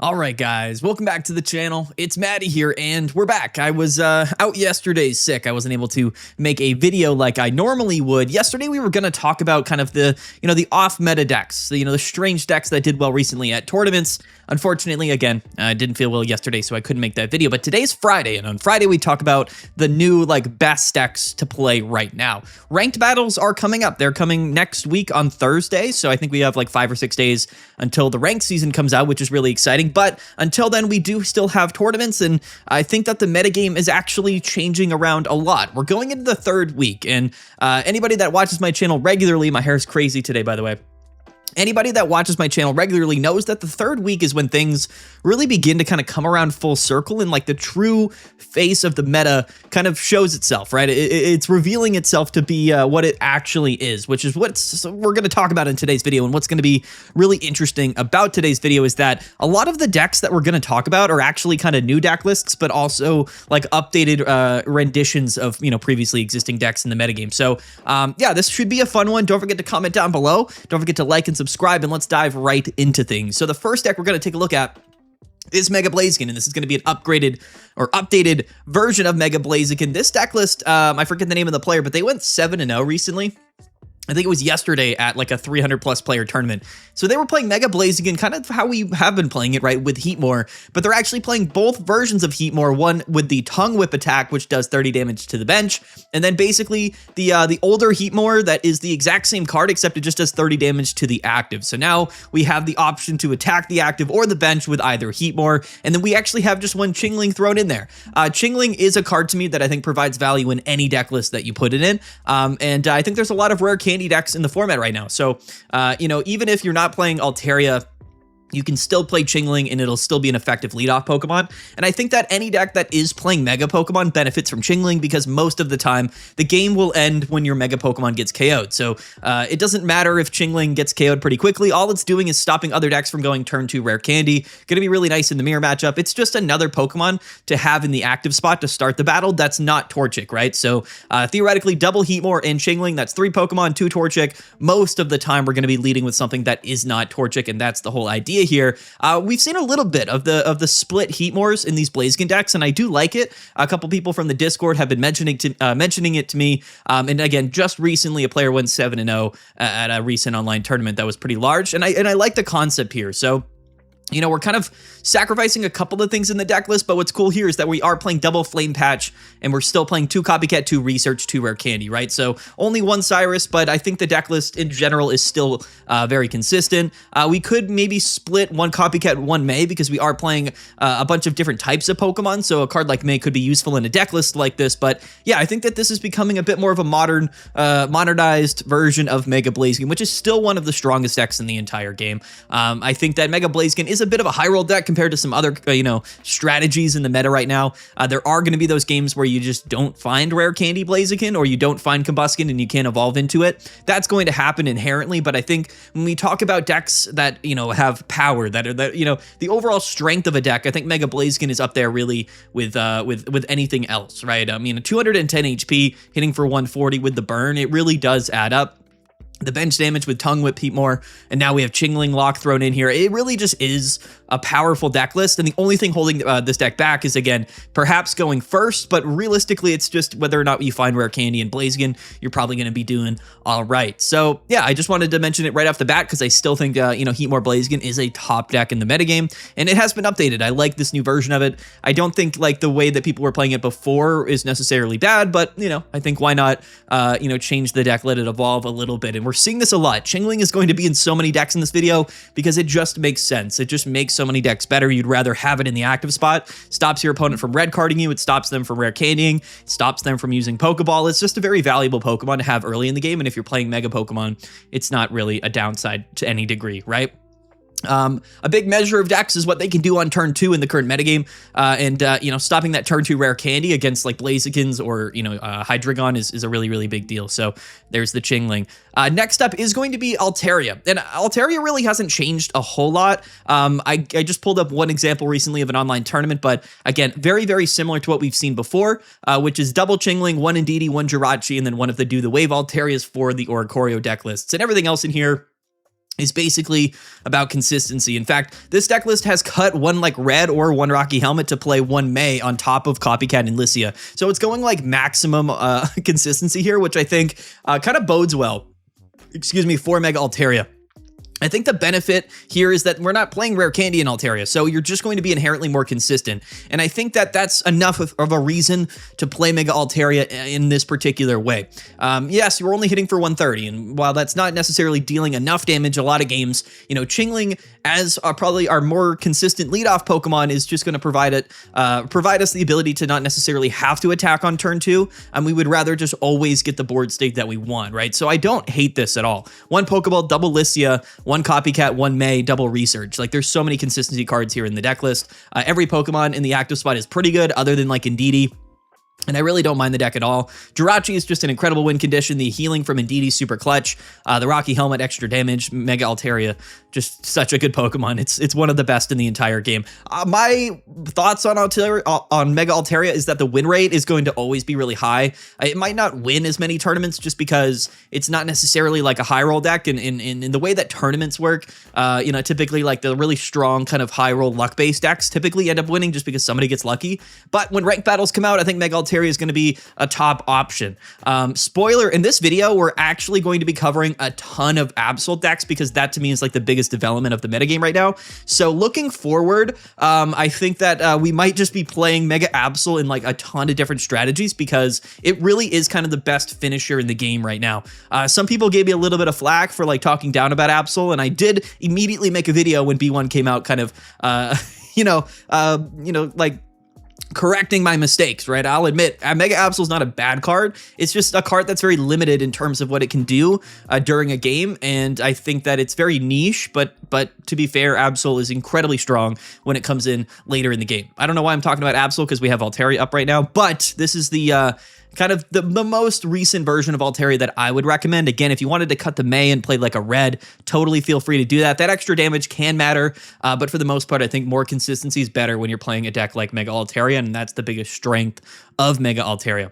All right, guys, welcome back to the channel. It's Maddie here, and we're back. I was out yesterday sick. I wasn't able to make a video like I normally would. Yesterday, we were going to talk about kind of the off-meta decks, the strange decks that did well recently at tournaments. Unfortunately, again, I didn't feel well yesterday, so I couldn't make that video. But today's Friday, and on Friday, we talk about the new best decks to play right now. Ranked battles are coming up. They're coming next week on Thursday, so I think we have 5 or 6 days until the ranked season comes out, which is really exciting. But until then, we do still have tournaments, and I think that the metagame is actually changing around a lot. We're going into the third week, and anybody that watches my channel regularly, my hair is crazy today, by the way. Anybody that watches my channel regularly knows that the third week is when things really begin to kind of come around full circle and the true face of the meta kind of shows itself, right? It's revealing itself to be what it actually is, which is what we're going to talk about in today's video. And what's going to be really interesting about today's video is that a lot of the decks that we're going to talk about are actually kind of new deck lists, but also updated renditions of, previously existing decks in the metagame. So yeah, this should be a fun one. Don't forget to comment down below. Don't forget to like and subscribe, and let's dive right into things. So the first deck we're going to take a look at is Mega Blaziken, and this is going to be an upgraded or updated version of Mega Blaziken. This deck list, I forget the name of the player, but they went 7-0 recently. I think it was yesterday at a 300 plus player tournament. So they were playing Mega Blaziken, kind of how we have been playing it, right, with Heatmore, but they're actually playing both versions of Heatmore, one with the Tongue Whip attack, which does 30 damage to the bench, and then basically the older Heatmore that is the exact same card, except it just does 30 damage to the active. So now we have the option to attack the active or the bench with either Heatmore, and then we actually have just one Chingling thrown in there. Chingling is a card to me that I think provides value in any deck list that you put it in, and I think there's a lot of rare candy decks in the format right now. So, even if you're not playing Altaria, you can still play Chingling and it'll still be an effective leadoff Pokemon. And I think that any deck that is playing Mega Pokemon benefits from Chingling because most of the time the game will end when your Mega Pokemon gets KO'd. So it doesn't matter if Chingling gets KO'd pretty quickly. All it's doing is stopping other decks from going turn 2 Rare Candy. Gonna be really nice in the mirror matchup. It's just another Pokemon to have in the active spot to start the battle. That's not Torchic, right? So theoretically, double Heatmore and Chingling, that's 3 Pokemon, 2 Torchic. Most of the time we're gonna be leading with something that is not Torchic, and that's the whole idea here. We've seen a little bit of the split Heatmores in these Blaziken decks, and I do like it. A couple people from the Discord have been mentioning it to me. And again, just recently, a player went 7-0 at a recent online tournament that was pretty large, and I like the concept here. So, we're kind of sacrificing a couple of things in the deck list, but what's cool here is that we are playing double Flame Patch, and we're still playing 2 Copycat, 2 Research, 2 Rare Candy, right? So only 1 Cyrus, but I think the deck list in general is still very consistent. We could maybe split 1 Copycat, 1 May, because we are playing a bunch of different types of Pokemon, so a card like May could be useful in a deck list like this, but yeah, I think that this is becoming a bit more of a modernized version of Mega Blaziken, which is still one of the strongest decks in the entire game. I think that Mega Blaziken is a bit of a high roll deck compared to some other, strategies in the meta right now. There are going to be those games where you just don't find Rare Candy Blaziken or you don't find Combuskin and you can't evolve into it. That's going to happen inherently, but I think when we talk about decks that, have power, that are, the overall strength of a deck, I think Mega Blaziken is up there really with anything else, right? I mean, 210 HP, hitting for 140 with the burn, it really does add up. The bench damage with Tongue Whip Heatmore, and now we have Chingling Lock thrown in here. It really just is a powerful deck list, and the only thing holding this deck back is, again, perhaps going first, but realistically, it's just whether or not you find Rare Candy and Blaziken, you're probably going to be doing all right. So, yeah, I just wanted to mention it right off the bat because I still think, Heatmore Blaziken is a top deck in the metagame, and it has been updated. I like this new version of it. I don't think, the way that people were playing it before is necessarily bad, but, I think why not, change the deck, let it evolve a little bit, and we're seeing this a lot. Chingling is going to be in so many decks in this video because it just makes sense. It just makes so many decks better. You'd rather have it in the active spot. Stops your opponent from red carding you. It stops them from rare candying. It stops them from using Pokeball. It's just a very valuable Pokemon to have early in the game. And if you're playing Mega Pokemon, it's not really a downside to any degree, right? A big measure of decks is what they can do on turn 2 in the current metagame, and stopping that turn 2 rare candy against Blazikens or Hydreigon is a really, really big deal. So there's the Chingling. Next up is going to be Altaria, and Altaria really hasn't changed a whole lot. I just pulled up one example recently of an online tournament, but again, very, very similar to what we've seen before, which is double Chingling, 1 Indeedee, 1 Jirachi, and then one of the Do the Wave Altarias for the Oricorio deck lists, and everything else in here is basically about consistency. In fact, this deck list has cut one like red or one Rocky Helmet to play one May on top of Copycat and Lycia. So it's going like maximum consistency here, which I think kind of bodes well, for Mega Altaria. I think the benefit here is that we're not playing Rare Candy in Altaria, so you're just going to be inherently more consistent. And I think that that's enough of a reason to play Mega Altaria in this particular way. Yes, you're only hitting for 130, and while that's not necessarily dealing enough damage, a lot of games, Chingling as probably our more consistent leadoff Pokemon is just going to provide us the ability to not necessarily have to attack on turn 2, and we would rather just always get the board state that we want, right? So I don't hate this at all. One Pokeball, double Lycia, one Copycat, one May, double Research. Like, there's so many consistency cards here in the deck list. Every Pokemon in the active spot is pretty good, other than like Indeedee. And I really don't mind the deck at all. Jirachi is just an incredible win condition. The healing from Indeedee super clutch. The Rocky Helmet extra damage. Mega Altaria, just such a good Pokemon. It's one of the best in the entire game. My thoughts on Mega Altaria is that the win rate is going to always be really high. It might not win as many tournaments just because it's not necessarily like a high roll deck. And in the way that tournaments work, typically like the really strong kind of high roll luck based decks typically end up winning just because somebody gets lucky. But when ranked battles come out, I think Mega Altaria is going to be a top option. Spoiler, in this video, we're actually going to be covering a ton of Absol decks because that to me is like the biggest development of the metagame right now. So looking forward, I think that we might just be playing Mega Absol in like a ton of different strategies because it really is kind of the best finisher in the game right now. Some people gave me a little bit of flack for like talking down about Absol, and I did immediately make a video when B1 came out kind of, like correcting my mistakes, right? I'll admit, Mega Absol is not a bad card. It's just a card that's very limited in terms of what it can do during a game, and I think that it's very niche, but to be fair, Absol is incredibly strong when it comes in later in the game. I don't know why I'm talking about Absol because we have Altaria up right now, but this is the kind of the most recent version of Altaria that I would recommend. Again, if you wanted to cut the May and play like a red, totally feel free to do that. That extra damage can matter, but for the most part, I think more consistency is better when you're playing a deck like Mega Altaria, and that's the biggest strength of Mega Altaria.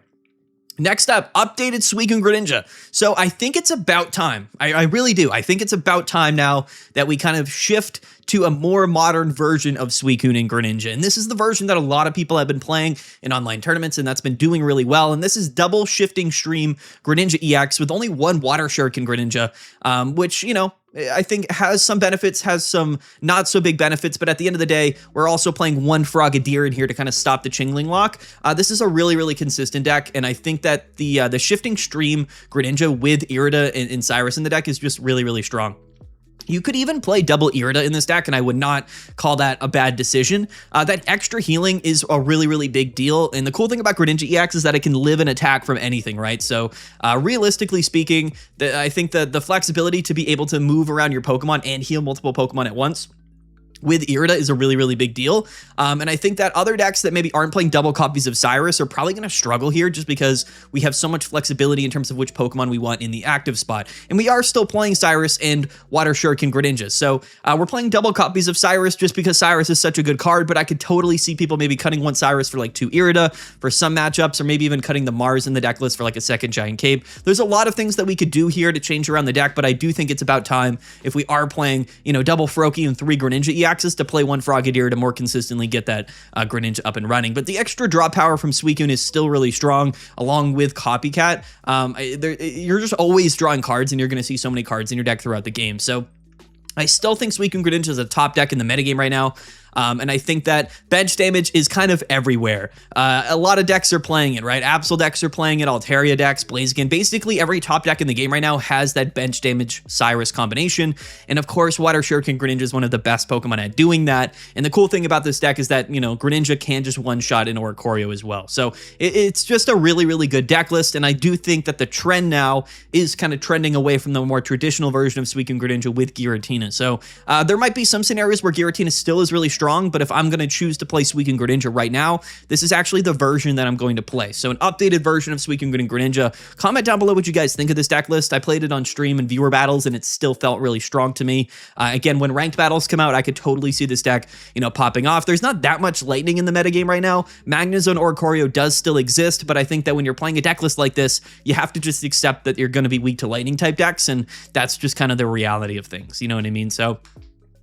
Next up, updated Suicune Greninja. So I think it's about time. I really do. I think it's about time now that we kind of shift to a more modern version of Suicune and Greninja. And this is the version that a lot of people have been playing in online tournaments, and that's been doing really well. And this is double shifting stream Greninja EX with only one Water Shuriken Greninja, which, I think has some benefits, has some not so big benefits, but at the end of the day, we're also playing one Frogadier in here to kind of stop the Chingling lock. This is a really, really consistent deck, and I think that the shifting stream Greninja with Irida and Cyrus in the deck is just really, really strong. You could even play double Irida in this deck, and I would not call that a bad decision. That extra healing is a really, really big deal, and the cool thing about Greninja EX is that it can live and attack from anything, right? So realistically speaking, I think that the flexibility to be able to move around your Pokemon and heal multiple Pokemon at once with Irida is a really, really big deal. And I think that other decks that maybe aren't playing double copies of Cyrus are probably going to struggle here just because we have so much flexibility in terms of which Pokemon we want in the active spot. And we are still playing Cyrus and Water Shuriken Greninja. So we're playing double copies of Cyrus just because Cyrus is such a good card, but I could totally see people maybe cutting one Cyrus for like two Irida for some matchups, or maybe even cutting the Mars in the deck list for like a second Giant Cape. There's a lot of things that we could do here to change around the deck, but I do think it's about time if we are playing, double Froakie and three Greninja EXs to play one Frogadier to more consistently get that Greninja up and running. But the extra draw power from Suicune is still really strong, along with Copycat. You're just always drawing cards, and you're going to see so many cards in your deck throughout the game. So I still think Suicune Greninja is a top deck in the metagame right now. And I think that bench damage is kind of everywhere. A lot of decks are playing it, right? Absol decks are playing it, Altaria decks, Blaziken. Basically, every top deck in the game right now has that bench damage Cyrus combination. And of course, Water Shuriken Greninja is one of the best Pokemon at doing that. And the cool thing about this deck is that, Greninja can just one-shot in Oricorio as well. So it's just a really, really good deck list. And I do think that the trend now is kind of trending away from the more traditional version of Suicune Greninja with Giratina. So there might be some scenarios where Giratina still is really strong strong, but if I'm going to choose to play Suicune Greninja right now, this is actually the version that I'm going to play. So an updated version of Suicune Greninja. Comment down below what you guys think of this deck list. I played it on stream and viewer battles, and it still felt really strong to me. Again, when ranked battles come out, I could totally see this deck, you know, popping off. There's not that much lightning in the metagame right now. Magnezone Oricorio does still exist, but I think that when you're playing a deck list like this, you have to just accept that you're going to be weak to lightning type decks, and that's just kind of the reality of things. You know what I mean? So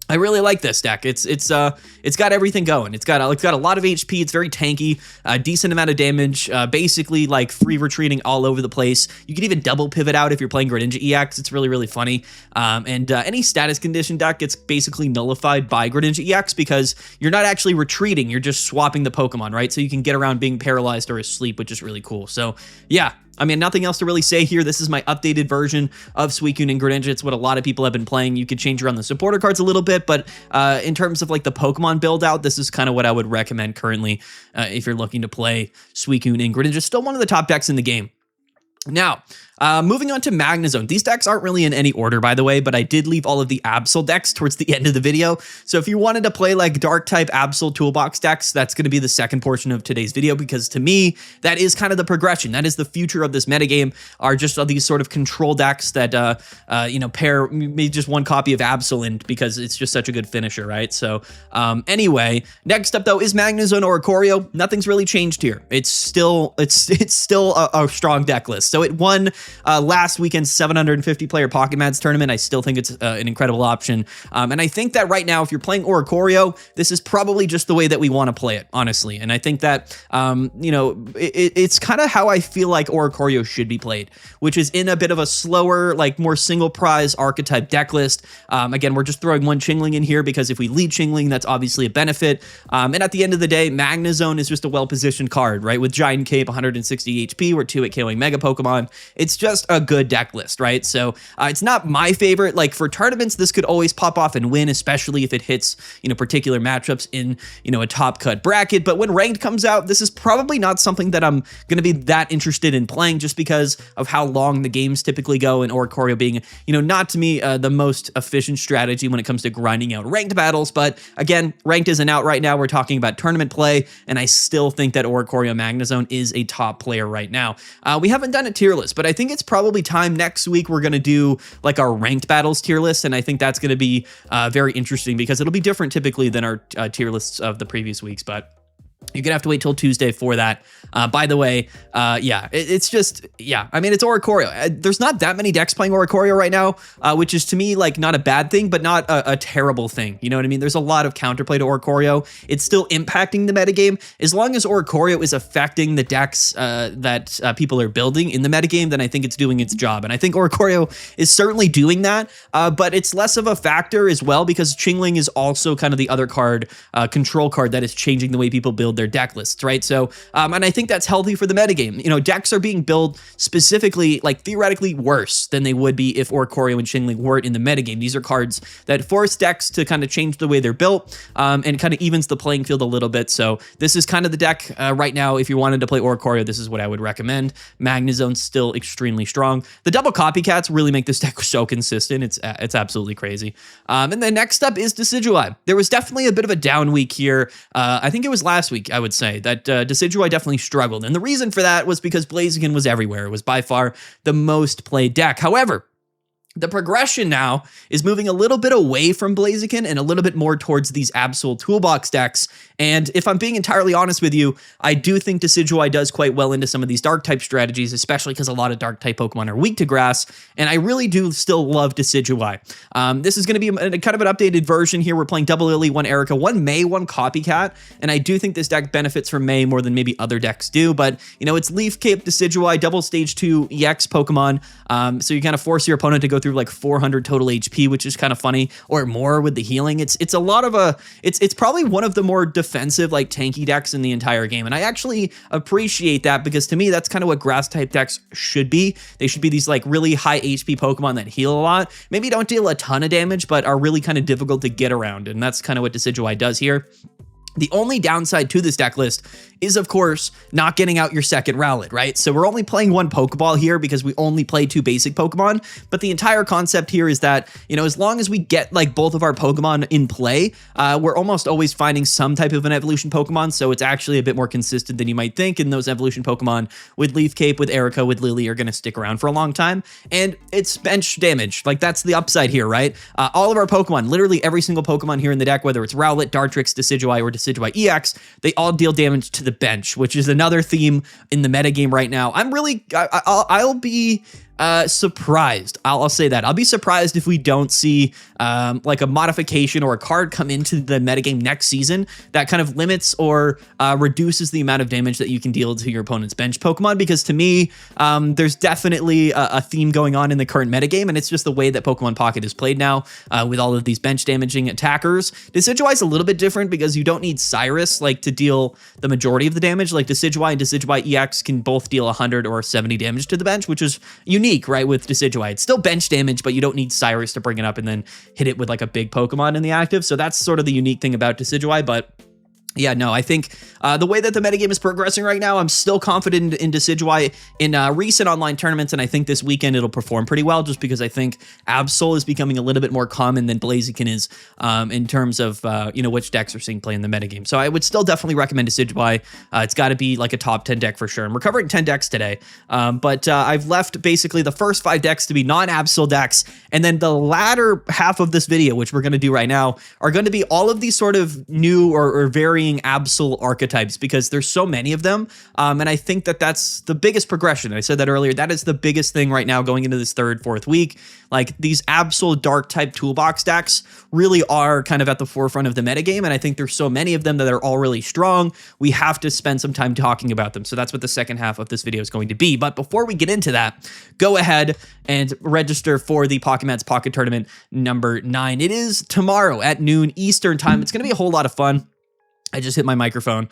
I really like this deck. It's got everything going. It's got a lot of HP. It's very tanky, a decent amount of damage, basically like free retreating all over the place. You can even double pivot out if you're playing Greninja EX. It's really, really funny. And any status condition deck gets basically nullified by Greninja EX because you're not actually retreating. You're just swapping the Pokemon, right? So you can get around being paralyzed or asleep, which is really cool. So yeah, I mean, nothing else to really say here. This is my updated version of Suicune and Greninja. It's what a lot of people have been playing. You could change around the supporter cards a little bit, but in terms of like the Pokemon build out, this is kind of what I would recommend currently if you're looking to play Suicune and Greninja. Still one of the top decks in the game. Now, moving on to Magnezone. These decks aren't really in any order, by the way, but I did leave all of the Absol decks towards the end of the video. So if you wanted to play like dark type Absol toolbox decks, that's going to be the second portion of today's video, because to me, that is kind of the progression. That is the future of this metagame, are just these sort of control decks that, you know, pair maybe just one copy of Absol in, because it's just such a good finisher, right? So anyway, next up though is Magnezone Oricorio. Nothing's really changed here. It's still a strong deck list. So it won last weekend's 750 player Pocket Mads tournament. I still think it's an incredible option. And I think that right now, if you're playing Oricorio, this is probably just the way that we want to play it, honestly. And I think that, you know, it's kind of how I feel like Oricorio should be played, which is in a bit of a slower, like more single prize archetype deck list. Again, we're just throwing one Chingling in here because if we lead Chingling, that's obviously a benefit. And at the end of the day, Magnezone is just a well-positioned card, right? With Giant Cape, 160 HP, we're 2 at KOing Mega Pokemon. It's just a good deck list, right? So it's not my favorite. Like for tournaments, this could always pop off and win, especially if it hits, you know, particular matchups in, you know, a top cut bracket. But when ranked comes out, this is probably not something that I'm going to be that interested in playing, just because of how long the games typically go, and Oricorio being, you know, not to me the most efficient strategy when it comes to grinding out ranked battles. But again, ranked isn't out right now. We're talking about tournament play, and I still think that Oricorio Magnezone is a top player right now. We haven't done a tier list, but I think it's probably time next week we're going to do like our ranked battles tier list, and I think that's going to be very interesting because it'll be different typically than our tier lists of the previous weeks, but you're gonna have to wait till Tuesday for that. By the way, yeah, it's just, yeah, I mean, it's Oricorio. There's not that many decks playing Oricorio right now, which is to me like not a bad thing, but not a terrible thing. You know what I mean? There's a lot of counterplay to Oricorio. It's still impacting the metagame. As long as Oricorio is affecting the decks that people are building in the metagame, then I think it's doing its job. And I think Oricorio is certainly doing that, but it's less of a factor as well because Chingling is also kind of the other card, control card that is changing the way people build their deck lists, right? So, and I think that's healthy for the metagame. You know, decks are being built specifically, like theoretically worse than they would be if Oricorio and Chingling weren't in the metagame. These are cards that force decks to kind of change the way they're built, and kind of evens the playing field a little bit. So this is kind of the deck right now. If you wanted to play Oricorio, this is what I would recommend. Magnezone's still extremely strong. The double copycats really make this deck so consistent. It's absolutely crazy. And then next up is Decidueye. There was definitely a bit of a down week here. I think it was last week, I would say, that Decidueye definitely struggled. And the reason for that was because Blaziken was everywhere. It was by far the most played deck. However, the progression now is moving a little bit away from Blaziken and a little bit more towards these Absol toolbox decks. And if I'm being entirely honest with you, I do think Decidueye does quite well into some of these dark type strategies, especially because a lot of dark type Pokemon are weak to grass. And I really do still love Decidueye. This is going to be a kind of an updated version here. We're playing Double Lily, 1 Erica, 1 May, 1 Copycat. And I do think this deck benefits from May more than maybe other decks do. But, you know, it's Leaf Cape, Decidueye, double stage 2 EX Pokemon. So you kind of force your opponent to go through like 400 total HP, which is kind of funny, or more with the healing. It's a lot of it's probably one of the more defensive, like tanky decks in the entire game. And I actually appreciate that because to me, that's kind of what grass type decks should be. They should be these like really high HP Pokemon that heal a lot. Maybe don't deal a ton of damage, but are really kind of difficult to get around. And that's kind of what Decidueye does here. The only downside to this deck list is, of course, not getting out your second Rowlet, right? So we're only playing one Pokeball here because we only play two basic Pokemon, but the entire concept here is that, you know, as long as we get like both of our Pokemon in play, we're almost always finding some type of an evolution Pokemon, so it's actually a bit more consistent than you might think, and those evolution Pokemon with Leaf Cape, with Erica, with Lily are going to stick around for a long time, and it's bench damage. Like, that's the upside here, right? All of our Pokemon, literally every single Pokemon here in the deck, whether it's Rowlet, Dartrix, Decidueye, or Decidueye EX, they all deal damage to the bench, which is another theme in the metagame right now. I'll be surprised. I'll say that. I'll be surprised if we don't see like a modification or a card come into the metagame next season that kind of limits or reduces the amount of damage that you can deal to your opponent's bench Pokemon, because to me, there's definitely a theme going on in the current metagame, and it's just the way that Pokemon Pocket is played now with all of these bench damaging attackers. Decidueye is a little bit different because you don't need Cyrus like to deal the majority of the damage. Like Decidueye and Decidueye EX can both deal 100 or 70 damage to the bench, which is unique, right, with Decidueye. It's still bench damage, but you don't need Cyrus to bring it up and then hit it with like a big Pokemon in the active. So that's sort of the unique thing about Decidueye, but yeah, no, I think the way that the metagame is progressing right now, I'm still confident in Decidueye in recent online tournaments, and I think this weekend it'll perform pretty well, just because I think Absol is becoming a little bit more common than Blaziken is in terms of, you know, which decks are seeing play in the metagame. So I would still definitely recommend Decidueye. It's got to be like a top 10 deck for sure. We're covering 10 decks today, but I've left basically the first 5 decks to be non-Absol decks, and then the latter half of this video, which we're going to do right now, are going to be all of these sort of new or varying Absol archetypes, because there's so many of them, and I think that that's the biggest progression. I said that earlier. That is the biggest thing right now going into this 3rd, 4th week. Like, these Absol dark type toolbox decks really are kind of at the forefront of the metagame, and I think there's so many of them that are all really strong. We have to spend some time talking about them, so that's what the second half of this video is going to be. But before we get into that, go ahead and register for the Pocketmats Pocket Tournament number 9. It is tomorrow at noon Eastern time. It's going to be a whole lot of fun. I just hit my microphone.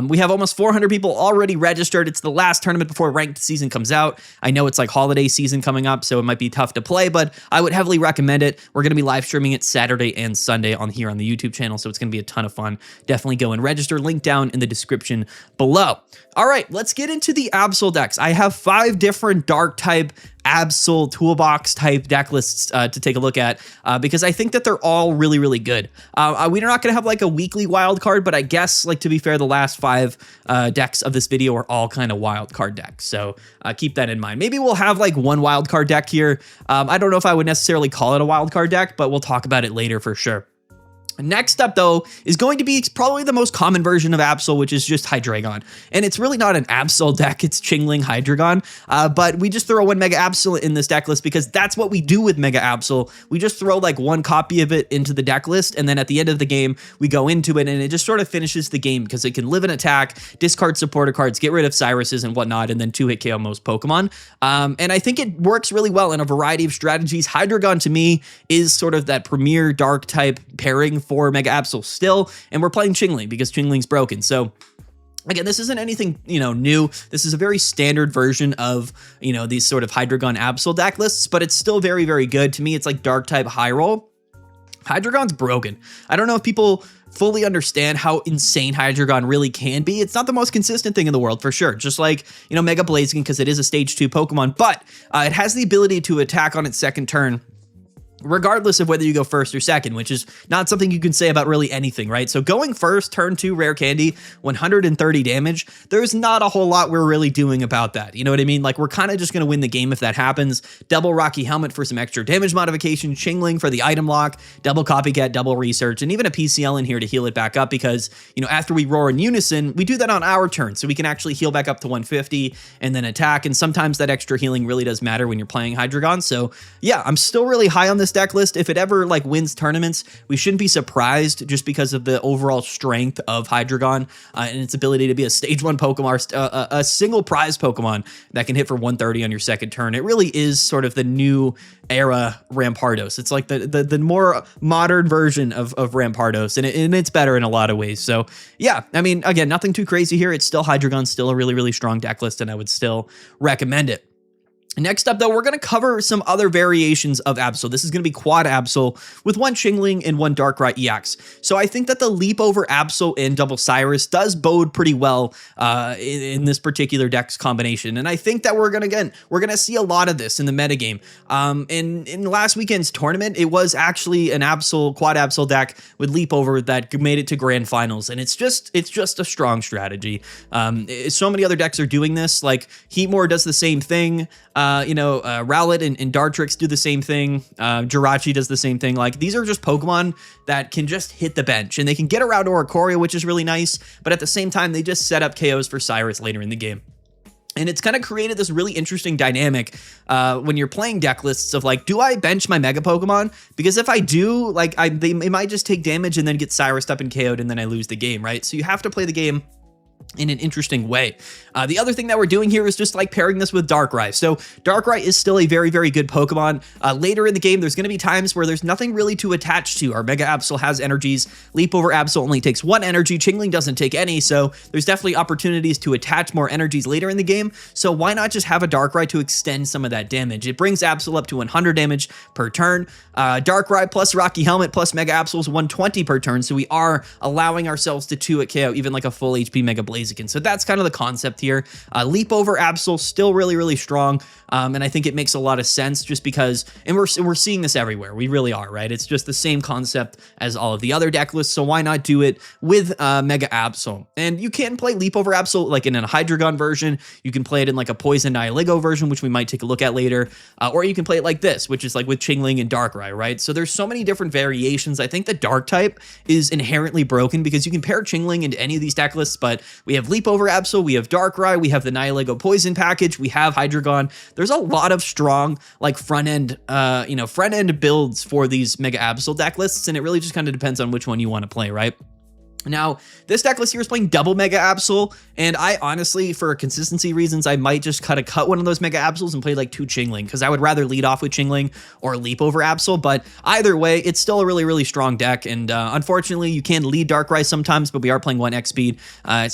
We have almost 400 people already registered. It's the last tournament before ranked season comes out. I know it's like holiday season coming up, so it might be tough to play, but I would heavily recommend it. We're going to be live streaming it Saturday and Sunday on the YouTube channel, so it's going to be a ton of fun. Definitely go and register. Link down in the description below. All right, let's get into the Absol decks. I have 5 different dark type Absol toolbox type deck lists to take a look at, because I think that they're all really, really good. We're not going to have like a weekly wild card, but I guess, like, to be fair, the last 5 decks of this video are all kind of wild card decks. So keep that in mind. Maybe we'll have like one wild card deck here. I don't know if I would necessarily call it a wild card deck, but we'll talk about it later for sure. Next up, though, is going to be probably the most common version of Absol, which is just Hydreigon. And it's really not an Absol deck, it's Chingling Hydreigon. But we just throw one Mega Absol in this deck list because that's what we do with Mega Absol. We just throw like one copy of it into the deck list, and then at the end of the game, we go into it, and it just sort of finishes the game because it can live an attack, discard supporter cards, get rid of Cyruses and whatnot, and then 2-hit KO most Pokemon. And I think it works really well in a variety of strategies. Hydreigon, to me, is sort of that premier dark type pairing for Mega Absol still, and we're playing Chingling because Chingling's broken. So again, this isn't anything, you know, new. This is a very standard version of, you know, these sort of Hydreigon Absol deck lists, but it's still very, very good. To me, it's like dark type high roll. Hydreigon's broken. I don't know if people fully understand how insane Hydreigon really can be. It's not the most consistent thing in the world, for sure. Just like, you know, Mega Blaziken, because it is a stage 2 Pokemon, but it has the ability to attack on its second turn, regardless of whether you go first or second, which is not something you can say about really anything, right? So going first, turn 2, rare candy, 130 damage, there's not a whole lot we're really doing about that. You know what I mean? Like, we're kind of just going to win the game if that happens. Double Rocky Helmet for some extra damage modification, Chingling for the item lock, double Copycat, double Research, and even a PCL in here to heal it back up because, you know, after we roar in unison, we do that on our turn, so we can actually heal back up to 150 and then attack, and sometimes that extra healing really does matter when you're playing Hydreigon. So yeah, I'm still really high on this deck list. If it ever like wins tournaments, we shouldn't be surprised just because of the overall strength of Hydreigon and its ability to be a stage 1 Pokemon, a single prize Pokemon that can hit for 130 on your second turn. It really is sort of the new era Rampardos. It's like the more modern version of Rampardos, and it's better in a lot of ways. So yeah, I mean, again, nothing too crazy here. It's still Hydreigon, still a really, really strong deck list, and I would still recommend it. Next up, though, we're going to cover some other variations of Absol. This is going to be quad Absol with one Chingling and one Darkrai EX. So I think that the leap over Absol and Double Cyrus does bode pretty well in this particular deck's combination. And I think that we're going to see a lot of this in the metagame. In last weekend's tournament, it was actually an quad Absol deck with leap over that made it to grand finals. And it's just a strong strategy. So many other decks are doing this. Like Heatmore does the same thing. Rowlet and Dartrix do the same thing. Jirachi does the same thing. Like, these are just Pokemon that can just hit the bench, and they can get around Oricorio, which is really nice, but at the same time, they just set up KOs for Cyrus later in the game. And it's kind of created this really interesting dynamic when you're playing deck lists of like, do I bench my Mega Pokemon? Because if I do, like, they might just take damage and then get Cyrused up and KO'd, and then I lose the game, right? So you have to play the game in an interesting way. The other thing that we're doing here is just like pairing this with Darkrai. So Darkrai is still a very, very good Pokemon. Later in the game, there's going to be times where there's nothing really to attach to. Our Mega Absol has energies. Leap over Absol only takes one energy. Chingling doesn't take any. So there's definitely opportunities to attach more energies later in the game. So why not just have a Darkrai to extend some of that damage? It brings Absol up to 100 damage per turn. Darkrai plus Rocky Helmet plus Mega Absol is 120 per turn. So we are allowing ourselves to 2 at KO, even like a full HP Mega Blaziken. So that's kind of the concept here. Leap over Absol, still really, really strong. And I think it makes a lot of sense just because, and we're seeing this everywhere. We really are, right? It's just the same concept as all of the other deck lists. So why not do it with Mega Absol? And you can play Leap over Absol like in a Hydreigon version. You can play it in like a Poison Nihilego version, which we might take a look at later. Or you can play it like this, which is like with Chingling and Darkrai, right? So there's so many different variations. I think the Dark type is inherently broken because you can pair Chingling into any of these deck lists, but we have Leap over Absol, we have Darkrai, we have the Nihilego Poison package, we have Hydreigon. There's a lot of strong like front end builds for these Mega Absol deck lists, and it really just kind of depends on which one you want to play, right? Now, this deck list here is playing double Mega Absol, and I honestly, for consistency reasons, I might just cut one of those Mega Absols and play like 2 Chingling, because I would rather lead off with Chingling or Leap over Absol, but either way, it's still a really, really strong deck, and unfortunately, you can lead Darkrai sometimes, but we are playing 1 X speed,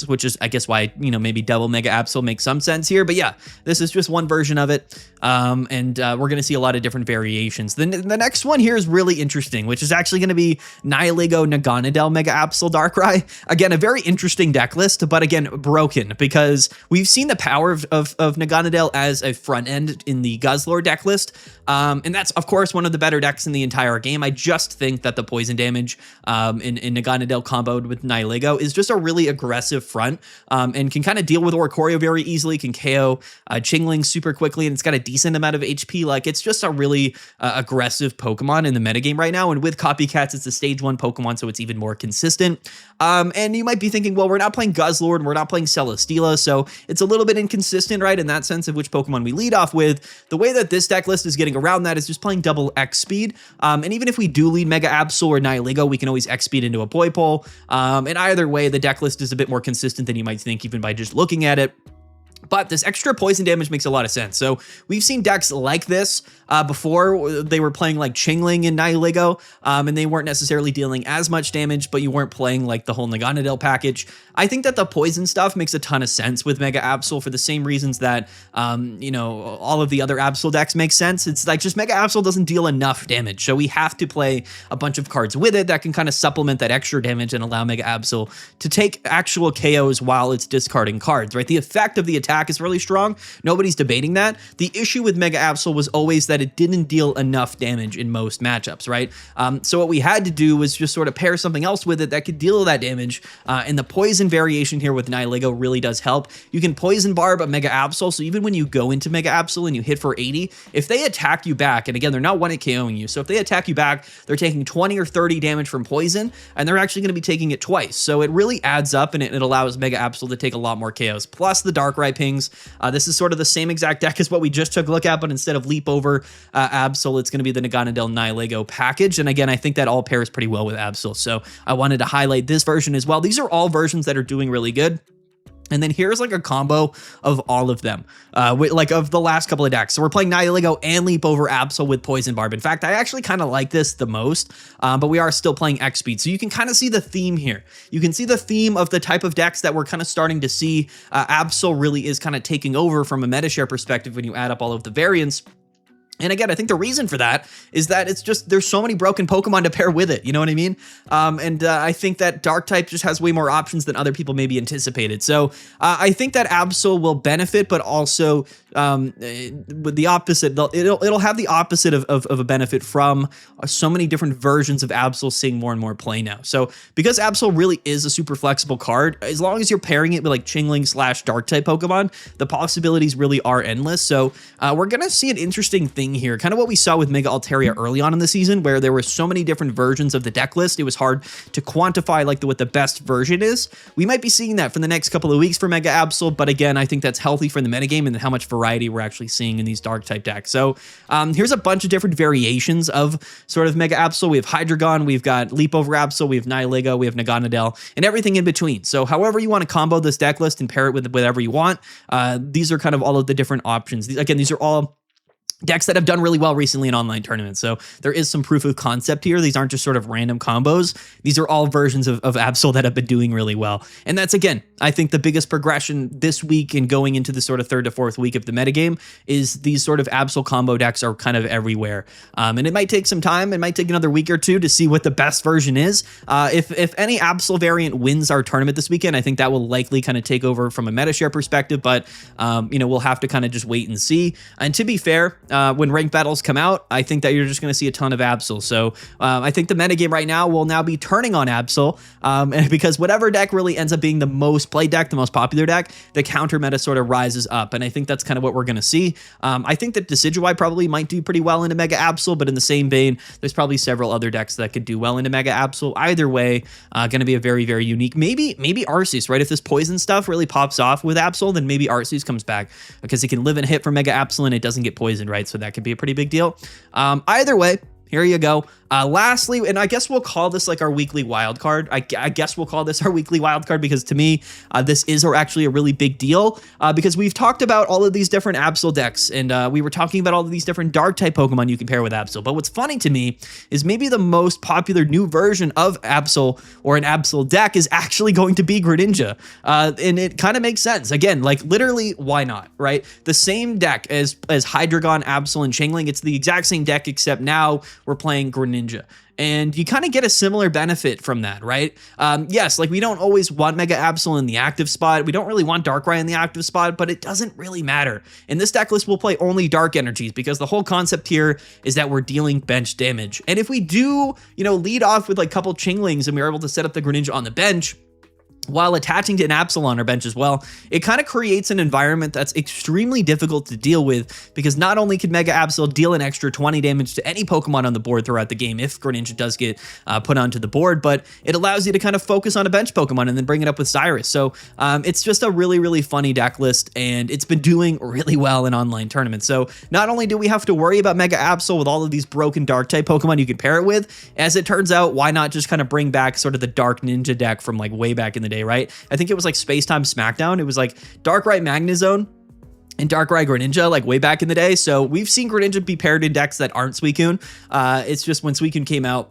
which is, I guess, why, maybe double Mega Absol makes some sense here, but yeah, this is just one version of it, and we're going to see a lot of different variations. The next one here is really interesting, which is actually going to be Nihilego Naganadel Mega Absol Darkrai. Again, a very interesting deck list, but again, broken, because we've seen the power of Naganadel as a front end in the Guzzlord deck list, and that's, of course, one of the better decks in the entire game. I just think that the poison damage in Naganadel comboed with Nihilego is just a really aggressive front, and can kind of deal with Oricorio very easily, can KO Chingling super quickly, and it's got a decent amount of HP. Like, it's just a really aggressive Pokemon in the metagame right now, and with Copycats, it's a stage 1 Pokemon, so it's even more consistent. And you might be thinking, well, we're not playing Guzzlord and we're not playing Celesteela, so it's a little bit inconsistent, right, in that sense of which Pokemon we lead off with. The way that this deck list is getting around that is just playing double X speed, and even if we do lead Mega Absol or Nihilego, we can always X speed into a Poipole, and either way, the deck list is a bit more consistent than you might think even by just looking at it. But this extra poison damage makes a lot of sense. So we've seen decks like this before. They were playing like Chingling and Nihilego, and they weren't necessarily dealing as much damage, but you weren't playing like the whole Naganadel package. I think that the poison stuff makes a ton of sense with Mega Absol for the same reasons that, all of the other Absol decks make sense. It's like just Mega Absol doesn't deal enough damage. So we have to play a bunch of cards with it that can kind of supplement that extra damage and allow Mega Absol to take actual KOs while it's discarding cards, right? The effect of the attack is really strong. Nobody's debating that. The issue with Mega Absol was always that it didn't deal enough damage in most matchups, right? So what we had to do was just sort of pair something else with it that could deal that damage, and the poison variation here with Nihilego really does help. You can poison barb a Mega Absol, so even when you go into Mega Absol and you hit for 80, if they attack you back, and again, they're not 1-hit KOing you, so if they attack you back, they're taking 20 or 30 damage from poison, and they're actually going to be taking it twice. So it really adds up, and it allows Mega Absol to take a lot more KOs. Plus the Darkrai pings. This is sort of the same exact deck as what we just took a look at, but instead of Leap over Absol, it's going to be the Naganadel Nihilego package. And again, I think that all pairs pretty well with Absol. So I wanted to highlight this version as well. These are all versions that are doing really good. And then here's like a combo of all of them, like of the last couple of decks. So we're playing Nihilego and Leap over Absol with Poison Barb. In fact, I actually kind of like this the most, but we are still playing X Speed. So you can kind of see the theme here. You can see the theme of the type of decks that we're kind of starting to see. Absol really is kind of taking over from a meta share perspective when you add up all of the variants. And again, I think the reason for that is that it's just, there's so many broken Pokemon to pair with it. You know what I mean? I think that Dark type just has way more options than other people maybe anticipated. So I think that Absol will benefit, but also with the opposite, it'll have the opposite of a benefit from so many different versions of Absol seeing more and more play now. So because Absol really is a super flexible card, as long as you're pairing it with like Chingling / Dark type Pokemon, the possibilities really are endless. So we're going to see an interesting thing here, kind of what we saw with Mega Altaria early on in the season, where there were so many different versions of the deck list. It was hard to quantify like what the best version is. We might be seeing that for the next couple of weeks for Mega Absol, but again, I think that's healthy for the metagame and how much variety we're actually seeing in these Dark type decks. So here's a bunch of different variations of sort of Mega Absol. We have Hydreigon, we've got Leap over Absol, we have Nihilego, we have Naganadel, and everything in between. So however you want to combo this deck list and pair it with whatever you want, these are kind of all of the different options. Again, these are all decks that have done really well recently in online tournaments. So there is some proof of concept here. These aren't just sort of random combos. These are all versions of Absol that have been doing really well. And that's, again, I think the biggest progression this week and going into the sort of 3rd to 4th week of the metagame is these sort of Absol combo decks are kind of everywhere. And it might take some time. It might take another week or two to see what the best version is. If any Absol variant wins our tournament this weekend, I think that will likely kind of take over from a meta share perspective. But, we'll have to kind of just wait and see. And to be fair, when ranked battles come out, I think that you're just going to see a ton of Absol. So I think the metagame right now will now be turning on Absol, and because whatever deck really ends up being the most played deck, the most popular deck, the counter meta sort of rises up. And I think that's kind of what we're going to see. I think that Decidueye probably might do pretty well into Mega Absol, but in the same vein, there's probably several other decks that could do well into Mega Absol. Either way, going to be a very, very unique. Maybe Arceus, right? If this poison stuff really pops off with Absol, then maybe Arceus comes back because it can live and hit for Mega Absol and it doesn't get poisoned, right? So that could be a pretty big deal. Either way, here you go. Lastly, and I guess we'll call this like our weekly wild card. I guess we'll call this our weekly wild card because to me, this is actually a really big deal because we've talked about all of these different Absol decks and we were talking about all of these different Dark type Pokemon you can pair with Absol. But what's funny to me is maybe the most popular new version of Absol or an Absol deck is actually going to be Greninja. And it kind of makes sense. Again, like literally, why not, right? The same deck as Hydreigon, Absol, and Chingling. It's the exact same deck except now we're playing Greninja. And you kind of get a similar benefit from that, right? Yes, like we don't always want Mega Absol in the active spot. We don't really want Darkrai in the active spot, but it doesn't really matter. In this deck list, we'll play only Dark energies because the whole concept here is that we're dealing bench damage. And if we do, lead off with like a couple Chinglings and we're able to set up the Greninja on the bench, while attaching to an Absol on our bench as well, it kind of creates an environment that's extremely difficult to deal with because not only can Mega Absol deal an extra 20 damage to any Pokemon on the board throughout the game if Greninja does get put onto the board, but it allows you to kind of focus on a bench Pokemon and then bring it up with Cyrus. So it's just a really, really funny deck list and it's been doing really well in online tournaments. So not only do we have to worry about Mega Absol with all of these broken Dark type Pokemon you can pair it with, as it turns out, why not just kind of bring back sort of the Dark Ninja deck from like way back in the day, right? I think it was like Space Time Smackdown. It was like Darkrai Magnezone and Darkrai Greninja like way back in the day. So we've seen Greninja be paired in decks that aren't Suicune. It's just when Suicune came out,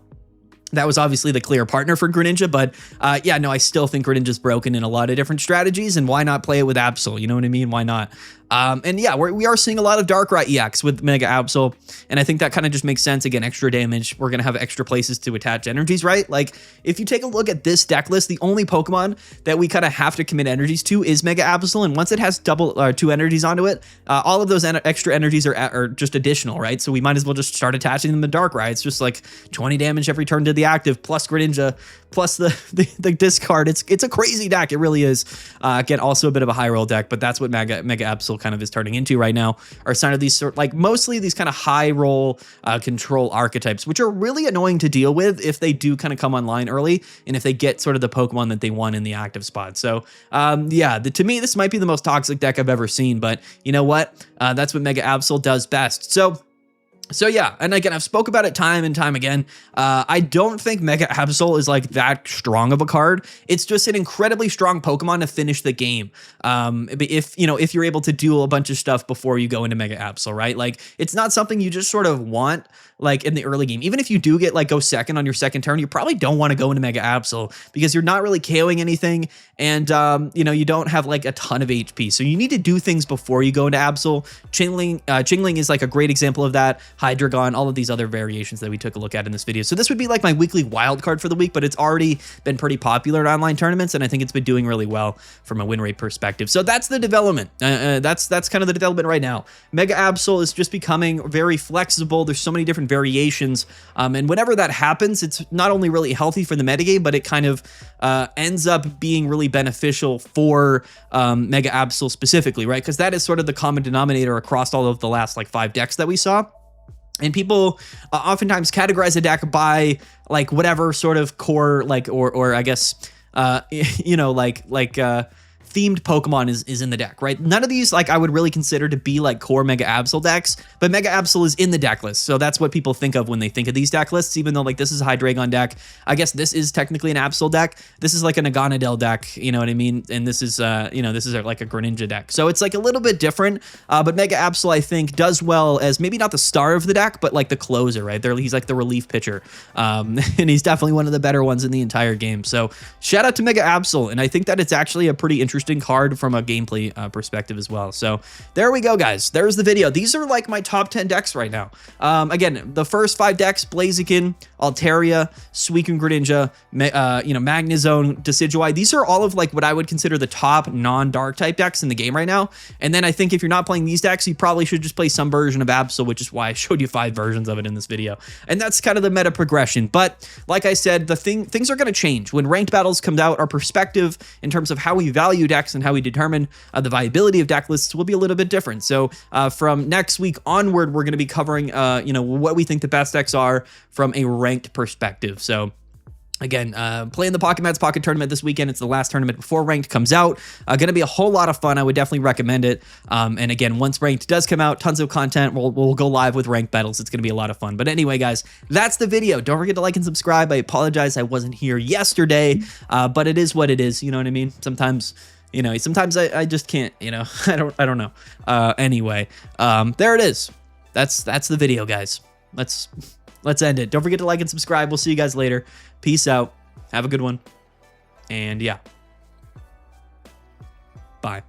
that was obviously the clear partner for Greninja, but I still think Greninja's broken in a lot of different strategies, and why not play it with Absol? You know what I mean? Why not? We are seeing a lot of Darkrai EX with Mega Absol, and I think that kind of just makes sense. Again, extra damage. We're going to have extra places to attach energies, right? Like, if you take a look at this deck list, the only Pokemon that we kind of have to commit energies to is Mega Absol, and once it has two energies onto it, all of those extra energies are just additional, right? So we might as well just start attaching them to Darkrai. It's just like 20 damage every turn to the active, plus Greninja, plus the discard. It's a crazy deck. It really is. Again, also a bit of a high roll deck, but that's what Mega Absol kind of is turning into right now, are some of these mostly these kind of high roll control archetypes, which are really annoying to deal with if they do kind of come online early and if they get sort of the Pokemon that they want in the active spot. So to me, this might be the most toxic deck I've ever seen, but you know what? That's what Mega Absol does best. So So yeah, and again, I've spoke about it time and time again. I don't think Mega Absol is like that strong of a card. It's just an incredibly strong Pokemon to finish the game. If if you're able to do a bunch of stuff before you go into Mega Absol, right? Like it's not something you just sort of want like in the early game. Even if you do get like go second on your second turn, you probably don't want to go into Mega Absol because you're not really KOing anything, and you don't have like a ton of HP. So you need to do things before you go into Absol. Chingling is like a great example of that. Hydreigon, all of these other variations that we took a look at in this video. So this would be like my weekly wild card for the week, but it's already been pretty popular in online tournaments, and I think it's been doing really well from a win rate perspective. So that's the development. That's kind of the development right now. Mega Absol is just becoming very flexible. There's so many different variations, and whenever that happens, it's not only really healthy for the metagame, but it kind of ends up being really beneficial for Mega Absol specifically, right? Because that is sort of the common denominator across all of the last like 5 decks that we saw. And people oftentimes categorize a deck by like whatever sort of core, like, or I guess, themed Pokemon is in the deck, right? None of these, like, I would really consider to be like core Mega Absol decks, but Mega Absol is in the deck list. So that's what people think of when they think of these deck lists, even though like this is a Hydreigon deck. I guess this is technically an Absol deck. This is like a Naganadel deck, you know what I mean? And this is, this is like a Greninja deck. So it's like a little bit different, but Mega Absol, I think, does well as maybe not the star of the deck, but like the closer, right? He's like the relief pitcher. And he's definitely one of the better ones in the entire game. So shout out to Mega Absol. And I think that it's actually a pretty interesting card from a gameplay perspective as well. So there we go, guys. There's the video. These are like my top 10 decks right now. Again, the first 5 decks: Blaziken, Altaria, Suicune, Greninja, Magnezone, Decidueye. These are all of like what I would consider the top non-dark type decks in the game right now. And then I think if you're not playing these decks, you probably should just play some version of Absol, which is why I showed you 5 versions of it in this video. And that's kind of the meta progression. But like I said, things are going to change when ranked battles come out. Our perspective in terms of how we value decks and how we determine the viability of deck lists will be a little bit different. So from next week onward, we're going to be covering what we think the best decks are from a ranked perspective. So again, playing the Pocket Mats Pocket Tournament this weekend. It's the last tournament before Ranked comes out. Going to be a whole lot of fun. I would definitely recommend it. And again, once Ranked does come out, tons of content. We'll go live with Ranked battles. It's going to be a lot of fun. But anyway, guys, that's the video. Don't forget to like and subscribe. I apologize I wasn't here yesterday, but it is what it is. You know what I mean? Sometimes I just can't, I don't know. Anyway, there it is. That's the video, guys. Let's end it. Don't forget to like and subscribe. We'll see you guys later. Peace out. Have a good one. And yeah. Bye.